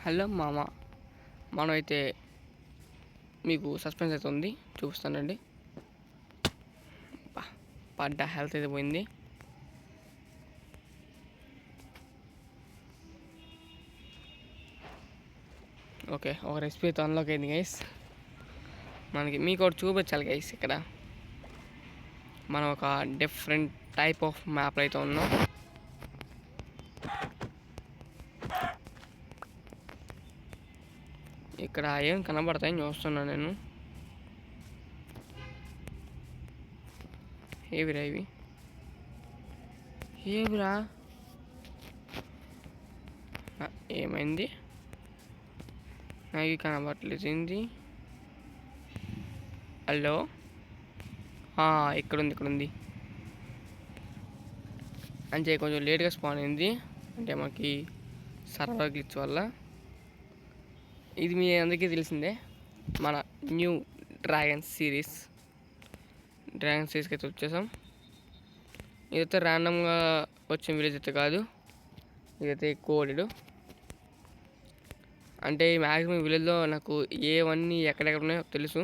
Hello మామ, మనమైతే మీకు సస్పెన్స్ అయితే ఉంది, చూపిస్తానండి. పడ్డ హెల్త్ అయితే పోయింది. ఓకే, ఒక రెసిపీ అయితే అన్లాక్ అయింది గైస్. మీకు ఒకటి చూపించాలి గైస్. ఇక్కడ మనం ఒక డిఫరెంట్ టైప్ ఆఫ్ మ్యాప్లో అయితే ఉన్నాం. ఇక్కడ ఏం కనబడతాయని చూస్తున్నాను నేను. ఏవిరా ఇవి? ఏవిరా? ఏమైంది? నాకు కనబడట్లేదు ఏంది? హలో, ఇక్కడుంది. అంటే కొంచెం లేట్గా స్పాన్ అయింది, అంటే మనకి సర్వర్ గ్లిచ్ వల్ల. ఇది మీ అందరికీ తెలిసిందే, మన న్యూ డ్రాగన్ సిరీస్కి అయితే వచ్చేసాం. ఇదైతే ర్యాండమ్గా వచ్చిన విలేజ్ అయితే కాదు, ఇదైతే కోడెడ్. అంటే మ్యాక్సిమం విలేజ్లో నాకు ఏవన్నీ ఎక్కడెక్కడ ఉన్నాయో తెలుసు.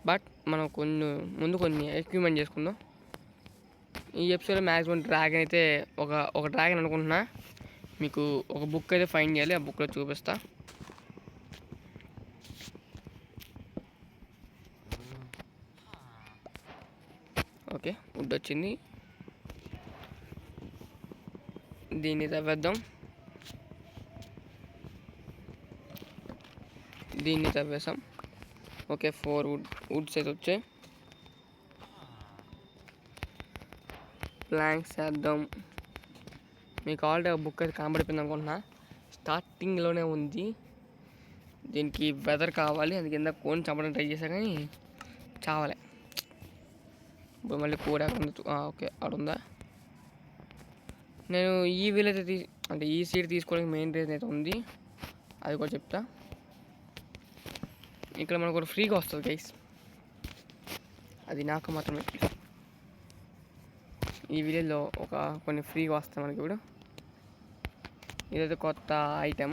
బట్ మనం కొన్ని ఎక్విప్మెంట్ చేసుకుందాం. ఈ ఎపిసోడ్లో మ్యాక్సిమం డ్రాగన్ అయితే ఒక డ్రాగన్ అనుకుంటున్నా. మీకు ఒక బుక్ అయితే ఫైండ్ చేయాలి, ఆ బుక్లో చూపిస్తా. ఓకే, వుడ్ వచ్చింది, దీన్ని తవ్వేద్దాం. దీన్ని తవ్వేసాం. ఓకే, 4 వుడ్స్ అయితే వచ్చాయి. ప్లాంక్స్ వేద్దాం. మీకు ఆల్రెడీ బుక్ అయితే కనబడిపోయింది అనుకుంటున్నా, స్టార్టింగ్లోనే ఉంది. దీనికి వెదర్ కావాలి, అది కింద కోన్ చంపడం ట్రై చేశా కానీ చావలే. ఇప్పుడు మళ్ళీ కూర ఓకే, ఆడుందా? నేను ఈ విలేజ్ అంటే ఈ సీడ్ తీసుకోవడానికి మెయిన్ రీజన్ అయితే ఉంది, అది కూడా చెప్తా. ఇక్కడ మనకు ఒకటి ఫ్రీగా వస్తుంది గైస్, అది నాకు మాత్రమే. ఈ విలేజ్లో కొన్ని ఫ్రీగా వస్తాయి మనకి. ఇప్పుడు ఇదైతే కొత్త ఐటెం,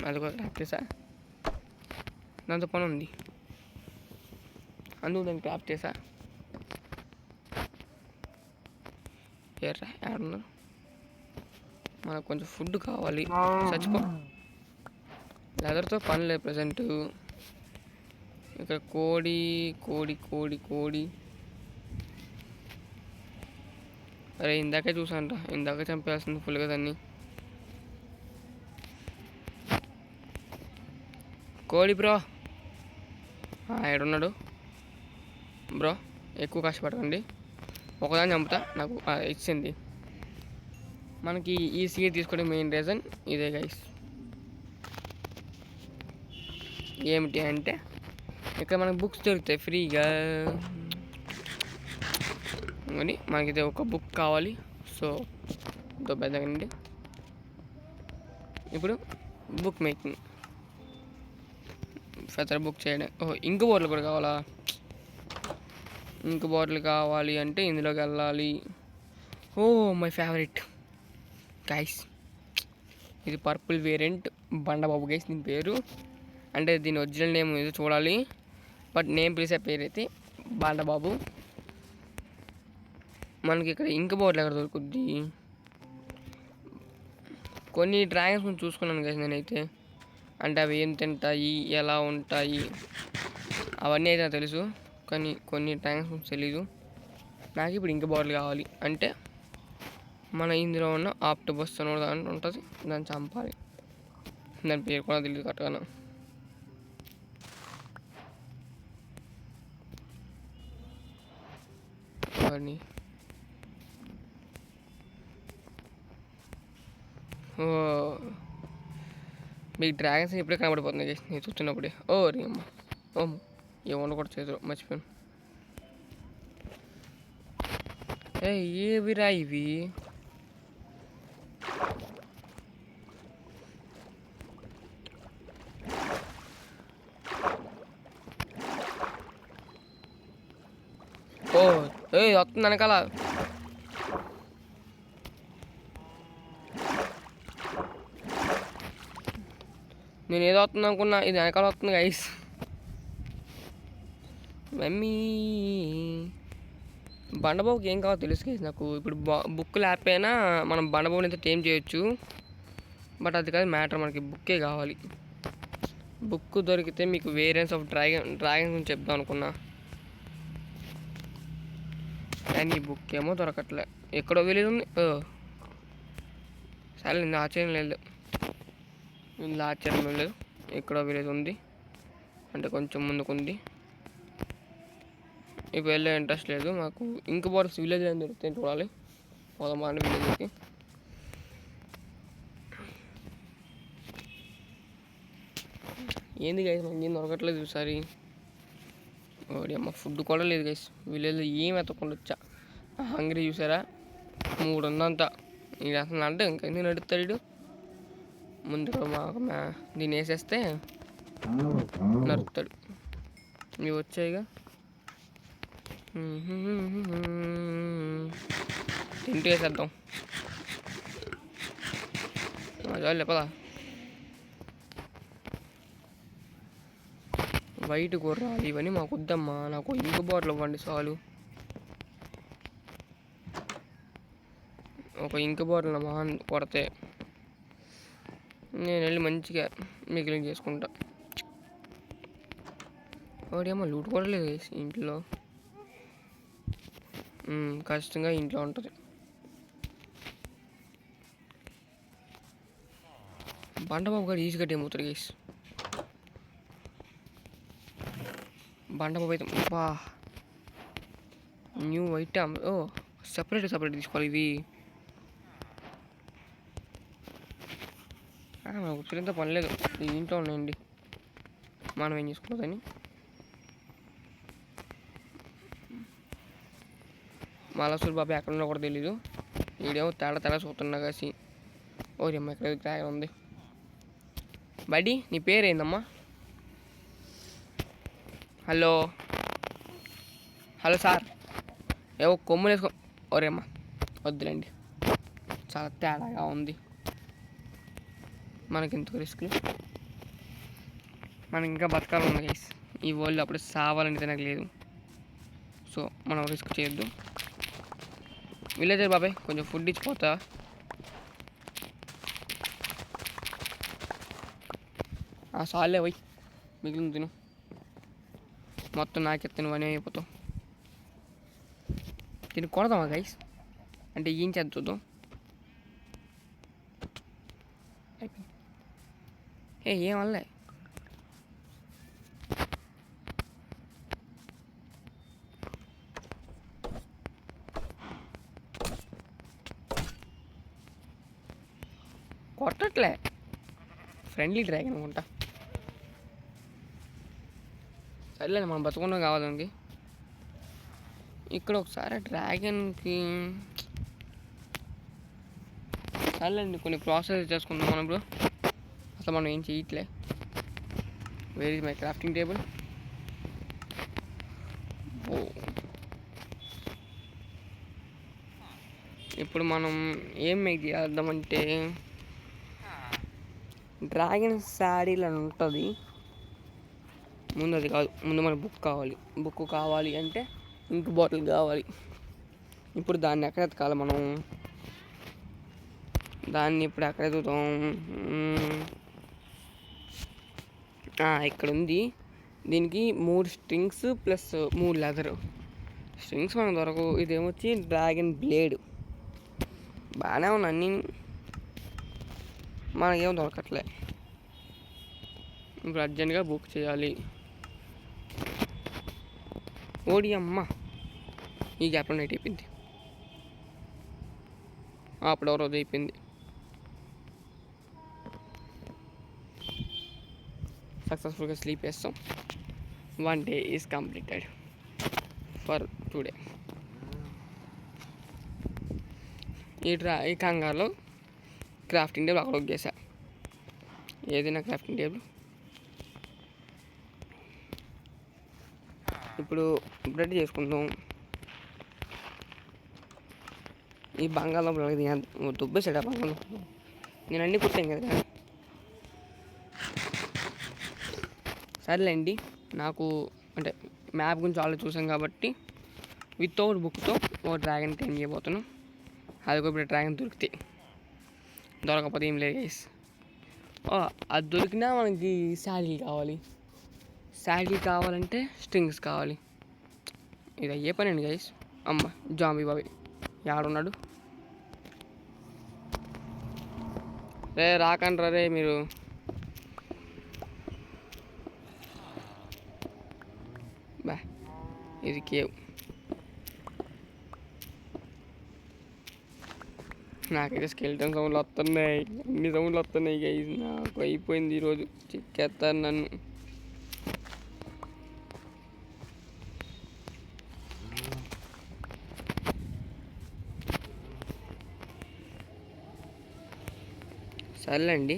అది కూడా క్రాఫ్ట్ చేసా. దాంతో పని ఉంది, అందుకు దాన్ని క్రాఫ్ట్ చేసా. ఏడున్నారు? మనకు కొంచెం ఫుడ్ కావాలి, చచ్చిపో. లెదర్తో పని లేదు ప్రజెంట్. ఇక్కడ కోడి. అరే ఇందాకే చూసాను, ఇందాకే చంపేస్తుంది ఫుల్గా దాన్ని. కోడి బ్రో, ఏడున్నాడు బ్రో? ఎక్కువ కష్టపడకండి, ఒకదాన్ని చంపుతా, నాకు ఇచ్చింది. మనకి ఈ సీడ్ తీసుకోవడం మెయిన్ రీజన్ ఇదే గైస్. ఏమిటి అంటే ఇక్కడ మనకు బుక్స్ దొరుకుతాయి ఫ్రీగా, కానీ మనకి ఒక బుక్ కావాలి. సో దొబ్బెదగండి. ఇప్పుడు బుక్ మేకింగ్, ఫెదర్ బుక్ చేయడం. ఇంక్ బాటిల్ కూడా కావాలా? ఇంక్ బాటిల్ కావాలి అంటే ఇందులోకి వెళ్ళాలి. మై ఫేవరెట్ గైస్, ఇది పర్పుల్ వేరియంట్ బండబాబు గైస్ దీని పేరు. అంటే దీని ఒరిజినల్ నేమ్ ఏదో చూడాలి, బట్ నేమ్ పిలిచే పేరు అయితే బండబాబు. మనకి ఇక్కడ ఇంక్ బాటిల్ ఎక్కడ దొరుకుద్ది? కొన్ని డ్రాగన్స్ కొంచెం చూసుకున్నాను గైస్ నేనైతే. అంటే అవి ఏం తింటాయి, ఎలా ఉంటాయి, అవన్నీ అయితే నాకు తెలుసు, కానీ కొన్ని డ్రాగన్స్ కొంచెం తెలీదు. నాకు ఇప్పుడు ఇంక్ బాటిల్ కావాలి అంటే మన ఇందులో ఉన్న ఆక్టోపస్ అని దాంట్లో ఉంటుంది, దాన్ని చంపాలి. దాని పేరు కూడా తెలియదు కరెక్ట్గా. అవన్నీ మీకు డ్రాగన్స్ ఇప్పుడే కనబడిపోతుంది నేను చూస్తున్నప్పుడే. రీ అమ్మ ఏమన్నా కూడా చేతులు మర్చిపోయాను. ఏవిరా ఇవి? వస్తుంది వెనకాల. నేను ఏదో వస్తుంది అనుకున్నా, ఇది వెనకాల వస్తుంది గైస్. మమ్మీ బండబాబుకి ఏం కావాలో తెలుసు గైస్ నాకు. ఇప్పుడు బుక్ లేకపోయినా మనం బండబాబుని అయితే టేమ్ చేయొచ్చు. బట్ అది కాదు మ్యాటర్, మనకి బుక్కే కావాలి. బుక్ దొరికితే మీకు వేరియన్స్ ఆఫ్ డ్రాగన్ గురించి చెప్దాం అనుకున్నా, కానీ ఈ బుక్ ఏమో దొరకట్లే. ఎక్కడో విలేజ్ ఉంది. సరే ఇందులో ఆశ్చర్యం లేదు, ఇందులో ఆశ్చర్యం లేదు. ఎక్కడో విలేజ్ ఉంది అంటే కొంచెం ముందుకుంది. ఇప్పుడు వెళ్ళే ఇంట్రెస్ట్ లేదు మాకు. ఇంక బార్స్ విలేజ్ ఏం దొరుకుతాయి చూడాలి. పోదామా విలేజ్కి. ఏంది గైస్ మనకి ఏం దొరకట్లేదు ఈసారి. ఓడి అమ్మ ఫుడ్ కూడా లేదు గైస్. విలేజ్లో ఏం ఎత్తకుండా వచ్చా. హంగ్రీ చూసారా 3 ఉందంతా. ఇది అసలు అంటే ఇంకా ఎందుకు నడుస్తాడు. ముందు దీన్ని వేసేస్తే నడుపుతాడు. ఇవి వచ్చాయిగా. ఇంటి వేసేద్దాం చాలు పదా. వైట్ గుర్రాలు ఇవన్నీ మాకు వద్దమ్మా, నాకు ఇంక బాటిల్ ఇవ్వండి చాలు. ఒక ఇంక బాటిల్ మహాన్ కొడితే నేను వెళ్ళి మంచిగా మిగిలిన చేసుకుంటా. వాడేమో లూట్ కూడా లేదు ఇంట్లో. ఖచ్చితంగా ఇంట్లో ఉంటుంది. బండబాబు గారు ఈజీగా ఏమవుతాడు గైస్. బండబాబు అయితే బా న్యూ ఐటమ్. సపరేట్ తీసుకోవాలి ఇవి. మనకు ఉచితంతో పని లేదు, ఇంట్లో ఉన్నాయండి, మనం ఏం చేసుకోవద్దని. మాలసూర్ బాబా ఎక్కడున్నా కూడా తెలీదు. వీడేమో తేడా చూస్తున్నా కాసి. ఓరి అమ్మ ఎక్కడ డ్రాగన్ ఉంది. బడి నీ పేరేందమ్మా? Hello sir. ఏవో కొమ్ములు వేసుకో. ఓరే అమ్మ వద్దులేండి, చాలా తేడాగా ఉంది. మనకి ఎందుకు రిస్క్, మనం ఇంకా బతకాలన్నా గైస్. ఈ వరల్డ్ అప్పుడు సావాలని తినక లేదు. సో మనం రిస్క్ చేయొద్దు. విలేజర్ బాబాయ్ కొంచెం ఫుడ్ ఇచ్చిపోతా. సాలే పోయి మిగిలిన తిను, మొత్తం నాకెత్త నువ్వు అని అయిపోతావు. దీన్ని కొడదామా గైస్? అంటే ఏం చేద్దాం చూద్దాం. ఏమల్లే కొట్టట్లే. ఫ్రెండ్లీ డ్రాగన్ అనుకుంటా. సర్లేదు మనం బతుకుండా కావాలి దానికి. ఇక్కడ ఒకసారి డ్రాగన్కి సర్లేండి కొన్ని ప్రాసెస్ చేసుకుందాం మనం ఇప్పుడు. అసలు మనం ఏం చేయట్లే. Where is my crafting table? ఇప్పుడు మనం ఏం మేక్ చేద్దామంటే డ్రాగన్ శాడీలు అని ఉంటుంది. ముందు అది కాదు, ముందు మన బుక్ కావాలి అంటే ఇంక్ బాటిల్ కావాలి. ఇప్పుడు దాన్ని ఎక్కడ ఎతకాలి మనం? దాన్ని ఇప్పుడు ఎక్కడ ఎదుగుతాం? ఇక్కడ ఉంది. దీనికి 3 స్ట్రింగ్స్ ప్లస్ 3 లెదర్ స్ట్రింగ్స్ మనకు దొరకవు. ఇదేమొచ్చి డ్రాగన్ బ్లేడ్. బాగానే ఉన్నాయి అన్నీ, మనకేమో దొరకట్లే. ఇప్పుడు అర్జెంట్గా బుక్ చేయాలి. ఓడి అమ్మ ఈ గ్యాప్లో నైట్ అయిపోయింది. అప్పుడు రోజు అయిపోయింది. సక్సెస్ఫుల్గా స్లీప్ వేస్తాం. 1 day is completed for today. ఈ కంగారులో క్రాఫ్టింగ్ టేబుల్ అప్లోడ్ చేశా. ఏదైనా క్రాఫ్టింగ్ టేబుల్ ఇప్పుడు బ్రెడ్ చేసుకుందాం. ఈ బంగాళదుంపలు దుబ్బేసాడు. బంగాళదుంప నేను అన్నీ కుట్టాను కదా. సర్లేండి, నాకు అంటే మ్యాప్ గురించి ఆల్రెడీ చూసాం కాబట్టి వితౌట్ బుక్తో ఒక డ్రాగన్ టైం చేయబోతున్నాం. అది కూడా ఇప్పుడు డ్రాగన్ దొరకకపోతే ఏం లేదు గైస్. అది దొరికినా మనకి శాడిల్ కావాలంటే స్ట్రింగ్స్ కావాలి. ఇది అయ్యే పని అండి గైస్. అమ్మ జాంబీ బాబీ యాడున్నాడు? రే రాకండ్రా రే మీరు. బా ఇది కేవ్. నాకైతే స్కెల్టన్ సౌండ్లు వస్తున్నాయి, అన్ని సౌండ్లు వస్తున్నాయి గైస్. నాకు అయిపోయింది ఈరోజు, చిక్కేస్తాను నన్ను. సర్లేండి,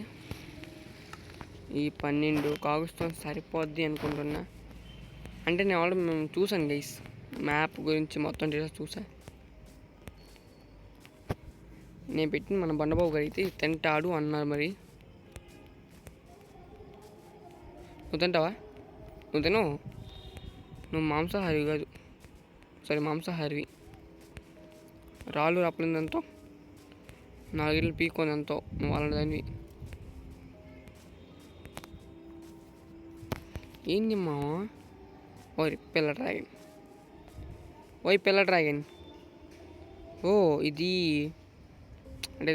ఈ 12 కాగుస్తో సరిపోద్ది అనుకుంటున్నా. అంటే నేను ఆల్రెడీ చూసాను గైస్, మ్యాప్ గురించి మొత్తం డీటెయిల్స్ చూసాను. నేను పెట్టిన మన బండబాబు గారు అయితే తింటాడు అన్నారు. మరి నువ్వు తింటావా? నువ్వు తినవు, నువ్వు మాంసాహారివి కాదు. సరే మాంసాహారివి. రాళ్ళు రప్పలిందంతో 4 ఇళ్ళు పీక్కొని ఎంతో నువ్వు అలాంటి దానివి. ఏంది మావా? ఓయ్ పిల్ల డ్రాగన్. ఓ ఇది అంటే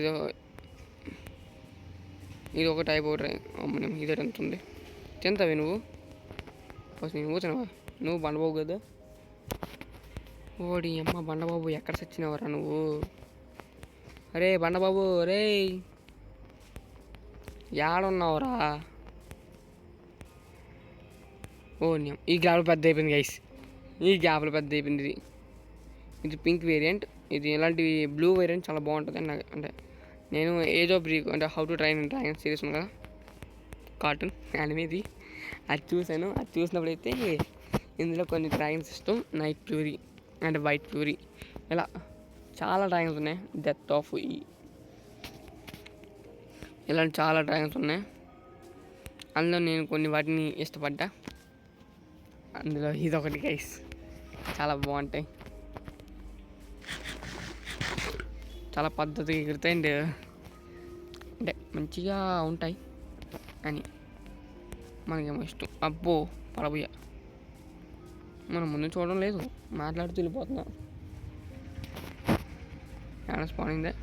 ఇది ఒక టైప్ ఆఫ్ డ్రాగన్. అమ్మని ఇదే ఎంత ఉంది. తింటావే నువ్వు? ఫస్ట్ నువ్వు తినవా? నువ్వు బండబాబు కదా. ఓడి అమ్మ బండబాబు, ఎక్కడ చచ్చినవరా నువ్వు? అరే బండబాబు రే, యాడున్నావురా? ఓ ఈ గ్యాప్లో పెద్ద అయిపోయింది గైస్. ఇది పింక్ వేరియంట్. ఇది ఇలాంటివి బ్లూ వేరియంట్ చాలా బాగుంటుంది. నాకు అంటే నేను ఏజ్ ఆఫ్ బ్రీక్ అంటే how to train dragon series ఉంది కదా, కార్టూన్ యానిమేది, అది చూశాను. అది చూసినప్పుడైతే ఇందులో కొన్ని డ్రాగన్స్ ఇష్టం. నైట్ ఫ్యూరీ అంటే వైట్ ఫ్యూరీ, ఇలా చాలా డ్రాగన్స్ ఉన్నాయి. డెత్ ఆఫ్ ఇలాంటి చాలా డ్రాగన్స్ ఉన్నాయి. అందులో నేను కొన్ని వాటిని ఇష్టపడ్డా. అందులో ఇదొకటి గైస్, చాలా బాగుంటాయి, చాలా పద్ధతిగా ఎగురుతాయి అండ్ అంటే మంచిగా ఉంటాయి అని మనకేమో ఇష్టం. అబ్బో పడబోయ, మనం ముందు చూడడం లేదు, మాట్లాడుతూ వెళ్ళిపోతున్నా. ఏమైనా స్పానింగ్దే?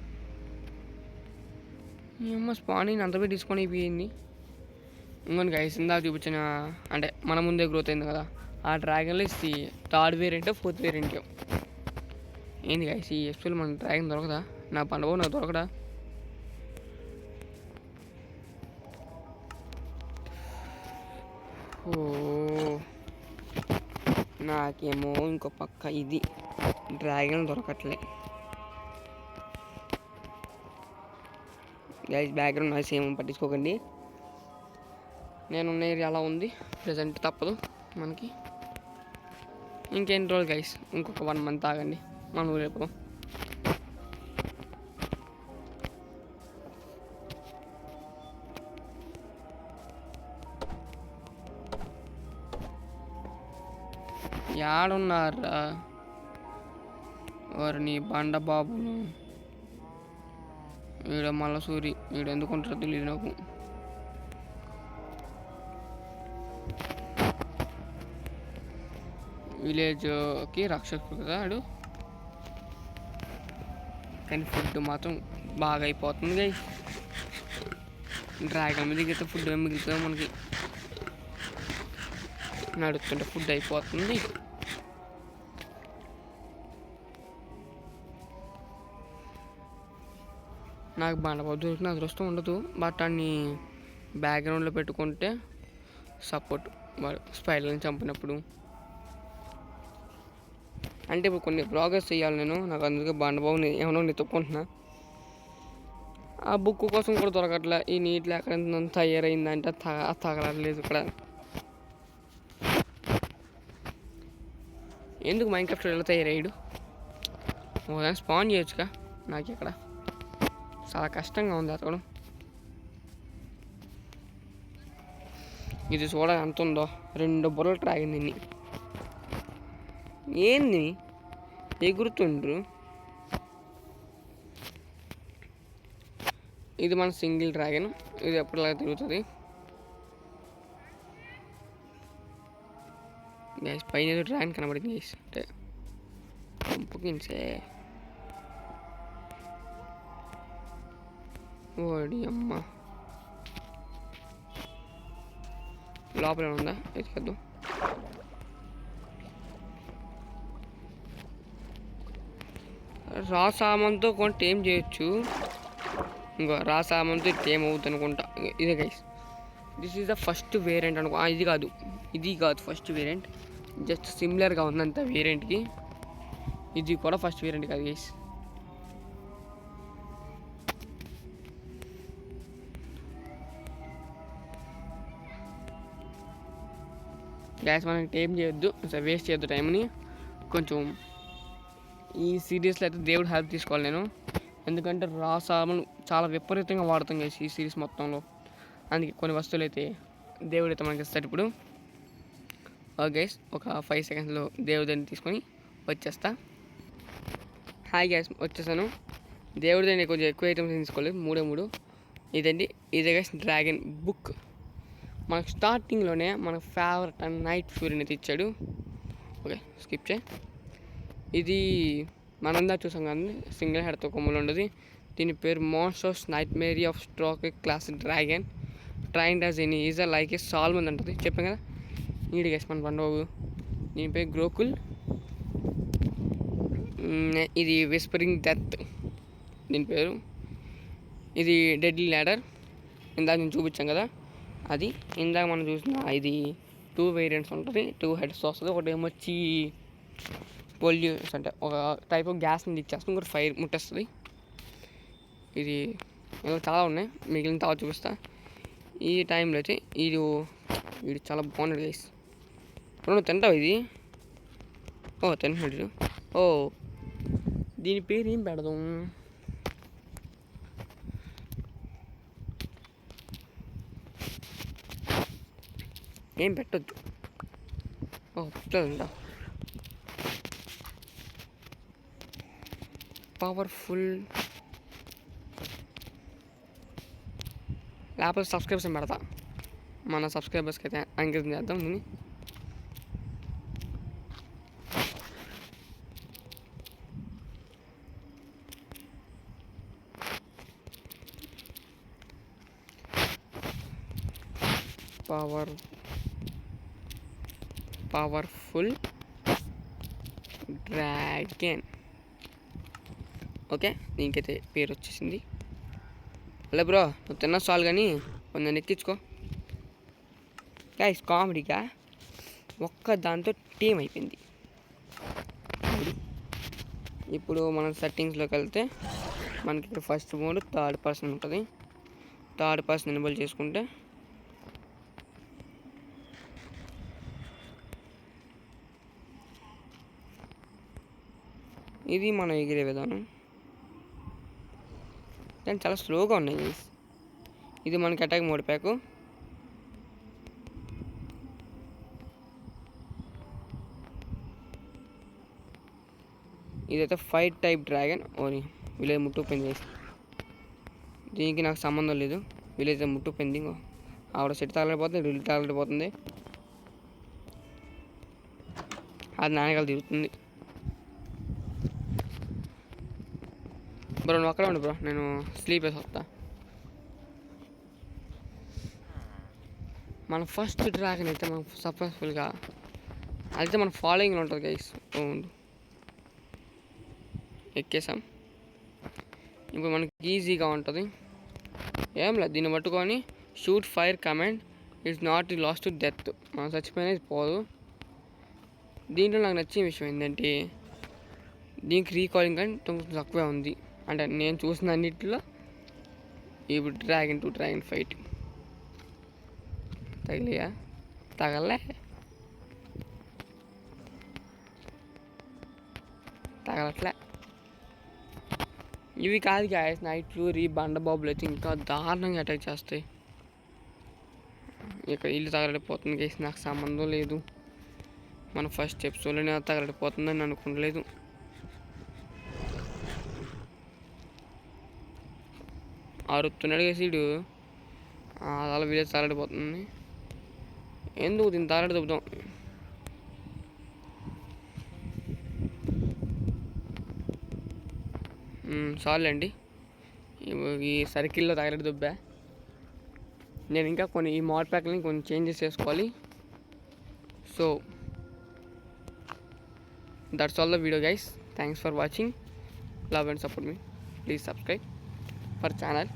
ఏమో స్పానింగ్ అంతపై డిస్కౌంట్ అయిపోయింది. ఇంకొన్ని గైస్ ఇందాక చూపించిన అంటే మన ముందే గ్రోత్ అయింది కదా, ఆ డ్రాగన్లో ఇది 3rd వేరియంట్ 4th వేరియంట్. ఏంది గైస్ ఈ ఎపిసోడ్ మన డ్రాగన్ దొరకదా? నా పండుగ నాకు దొరకడా? ఓ నాకేమో ఇంకో పక్క ఇది డ్రాగన్ దొరకట్లే గైస్. బ్యాక్గ్రౌండ్ నాయిస్ ఏమో పట్టించుకోకండి. నేనున్న ఏరియా అలా ఉంది ప్రజెంట్, తప్పదు మనకి. ఇంకెన్ని రోజులు గైస్, ఇంకొక 1 month ఆగండి, మనం రేపు యాడున్నారా వారు నీ బండబాబును? వీడ మళ్ళా సూరి వీడు ఎందుకుంటారో తెలియదు నాకు. విలేజ్కి రక్షకుడు కదా ఆడు, కానీ ఫుడ్ మాత్రం బాగా అయిపోతుంది గైస్. డ్రాగన్ మీద దిగితే ఫుడ్ ఏం మిగులుతుందో మనకి, నడుస్తుంటే ఫుడ్ అయిపోతుంది. నాకు బండబాబు దొరికిన అదృష్టం ఉండదు, బట్ అన్ని బ్యాక్గ్రౌండ్లో పెట్టుకుంటే సపోర్ట్ వాడు స్పైడర్ని చంపినప్పుడు. అంటే ఇప్పుడు కొన్ని ప్రోగ్రెస్ చేయాలి నేను, నాకు అందుకే బండబాబుని ఏమన్నా నెత్తుకుంటున్నా. ఆ బుక్ కోసం కూడా దొరకట్లే. ఈ నీటిలో ఎక్కడ తయారైందంటే తగలలేదు ఇక్కడ. ఎందుకు మైన్క్రాఫ్ట్ ఎలా తయారయ్యాడు? ఒకదాన్ని స్పాన్ చేయొచ్చుగా. నాకు ఇక్కడ చాలా కష్టంగా ఉంది అతను. ఇది చూడ ఎంత ఉందో, 2 బుర్రలు డ్రాగన్ దీన్ని. ఏంది ఎగురుతుండ్రు? ఇది మన సింగిల్ డ్రాగన్, ఇది ఎప్పటిలాగా తిరుగుతుంది. గైస్ పైన ఏదో డ్రాగన్ కనబడింది గైస్, అంటే పంపుకిన్సే. ఓడి అమ్మ, లోపల ఉందా? ఎత్తుకద్దు. రా సామాన్తో కొంత ఏం చేయొచ్చు. ఇంకో రా సామాన్తో ఏం అవుతుంది అనుకుంటా. ఇదే guys, this is the first variant అనుకో. ఇది కాదు ఫస్ట్ వేరియంట్, జస్ట్ సిమిలర్గా ఉందంత వేరియంట్కి. ఇది కూడా ఫస్ట్ వేరియంట్ కాదు గైస్. గ్యాస్ మనకి ఏం చేయొద్దు, వేస్ట్ చేయొద్దు టైంని. కొంచెం ఈ సిరీస్లో అయితే దేవుడు హెల్ప్ తీసుకోవాలి నేను, ఎందుకంటే రా సామాను చాలా విపరీతంగా వాడుతాం గైస్ ఈ సిరీస్ మొత్తంలో. అందుకే కొన్ని వస్తువులు అయితే దేవుడు అయితే మనకి ఇస్తాడు. ఇప్పుడు ఓకే గైస్, ఒక 5 సెకండ్స్లో దేవుడిని తీసుకొని వచ్చేస్తా. హాయ్ గైస్, వచ్చేసాను. దేవుడిని కొంచెం ఎక్కువ ఐటమ్స్ తీసుకోలేదు, 3 ఇదండి. ఇదే గైస్ డ్రాగన్ బుక్. మనకు స్టార్టింగ్లోనే మన ఫేవరెట్ అండ్ నైట్ ఫ్యూరీని అయితే ఇచ్చాడు. ఓకే స్కిప్ చేయి. ఇది మనందా చూసాం కానీ సింగిల్ హెడ్తో కొమ్మలు ఉండదు. దీని పేరు monsters nightmare of stoker class dragon trained as any is like a salmon అంటుంది. చెప్పాం కదా, నీడి గైస్ మన పండుగ. దీని పేరు గ్రోకుల్. ఇది విస్పరింగ్ డెత్ దీని పేరు. ఇది డెడ్లీ ల్యాడర్, ఇందాక నేను చూపించాం కదా అది. ఇందాక మనం చూసిన ఇది 2 వేరియంట్స్ ఉంటుంది, 2 హెడ్స్ వస్తుంది. ఒకటి ఏమొచ్చి పొల్యూస్ అంటే ఒక టైప్ ఆఫ్ గ్యాస్ని ఇచ్చేస్తుంది, ఇంకోటి ఫైర్ ముట్టేస్తుంది. ఇది ఏదో చాలా ఉన్నాయి, మిగిలిన తర్వాత చూపిస్తా. ఈ టైంలో అయితే ఇది చాలా బాగున్నాడు గైస్. నువ్వు తింటావు ఇది? ఓ తింటున్నాడు. ఓ దీని పేరు ఏం పెడదాం? ఏం పెట్టద్దు. ఓ పెట్టదంట. పవర్ఫుల్. లేకపోతే సబ్స్క్రైబర్స్ పెడతా, మన సబ్స్క్రైబర్స్కి అయితే అంకితం చేద్దాం దీన్ని. Powerful dragon. ఓకే దీనికైతే పేరు వచ్చేసింది. అలా బ్రో, నువ్వు తిన్న చాలు కానీ కొంచెం ఎక్కించుకో. గైస్ కామెడీగా ఒక్క దాంతో టీం అయిపోయింది. ఇప్పుడు మనం సెట్టింగ్స్లోకి వెళ్తే మనకి ఇక్కడ ఫస్ట్ మోడ్ 3rd పర్సన్ ఉంటుంది. 3rd పర్సన్ ఎనేబుల్ చేసుకుంటే ఇది మనం ఎగిరే విధానం, కానీ చాలా స్లోగా ఉన్నాయి గైస్. ఇది మనకి అటాక్ మోడ్ ప్యాక్. ఇదైతే ఫైట్ టైప్ డ్రాగన్. ఓని విలేజ్ ముట్టుకుపోయింది గైస్, దీనికి నాకు సంబంధం లేదు. విలేజ్ ముట్టుకుపోయింది. ఆవిడ సెట్ తగలడిపోతుంది, రిల్ తగలడిపోతుంది. అది నాన్నగాలు తిరుగుతుంది. బ్రో నువ్వు అక్కడే ఉండు బ్రో, నేను స్లీప్ వేసి వస్తా. మన ఫస్ట్ డ్రాగన్ అయితే మనం సక్సెస్ఫుల్గా అయితే మన ఫాలోయింగ్లో ఉంటుంది గైస్. ఎక్కేసాం. ఇప్పుడు మనకి ఈజీగా ఉంటుంది. ఏం లేదు, దీన్ని పట్టుకొని shoot fire command it's not lost to death. మనం చచ్చిపోయినా ఇది పోదు. దీంట్లో నాకు నచ్చిన విషయం ఏంటంటే దీనికి రీకాలింగ్ కానీ కొంచెం తక్కువే ఉంది. అంటే నేను చూసిన అన్నిటిలో ఇప్పుడు డ్రాగన్ టు డ్రాగన్ ఫైట్ తగిలియా తగలే తగలట్లే. ఇవి కాదు గాయస్, నైట్ ఫ్లూరీ బండబాబులు అయితే ఇంకా దారుణంగా అటాక్ చేస్తాయి. ఇక్కడ ఇల్లు తగలడిపోతుంది గైస్, నాకు సంబంధం లేదు. మన ఫస్ట్ ఎపిసోడ్లోనే తగలడిపోతుందని అనుకోలేదు. అరుతున్నాడు గైస్ వీడు. అలా విలేజ్ తగలడిపోతుంది. ఎందుకు దీన్ని తగలడి దొబ్బుతాం. చాలండి, ఈ సర్కిల్లో తగలడి దొబ్బా. నేను ఇంకా కొన్ని ఈ మోడ్ ప్యాక్ని కొన్ని చేంజెస్ చేసుకోవాలి. So that's all the video guys. Thanks for watching. Love and support me. Please subscribe for channel.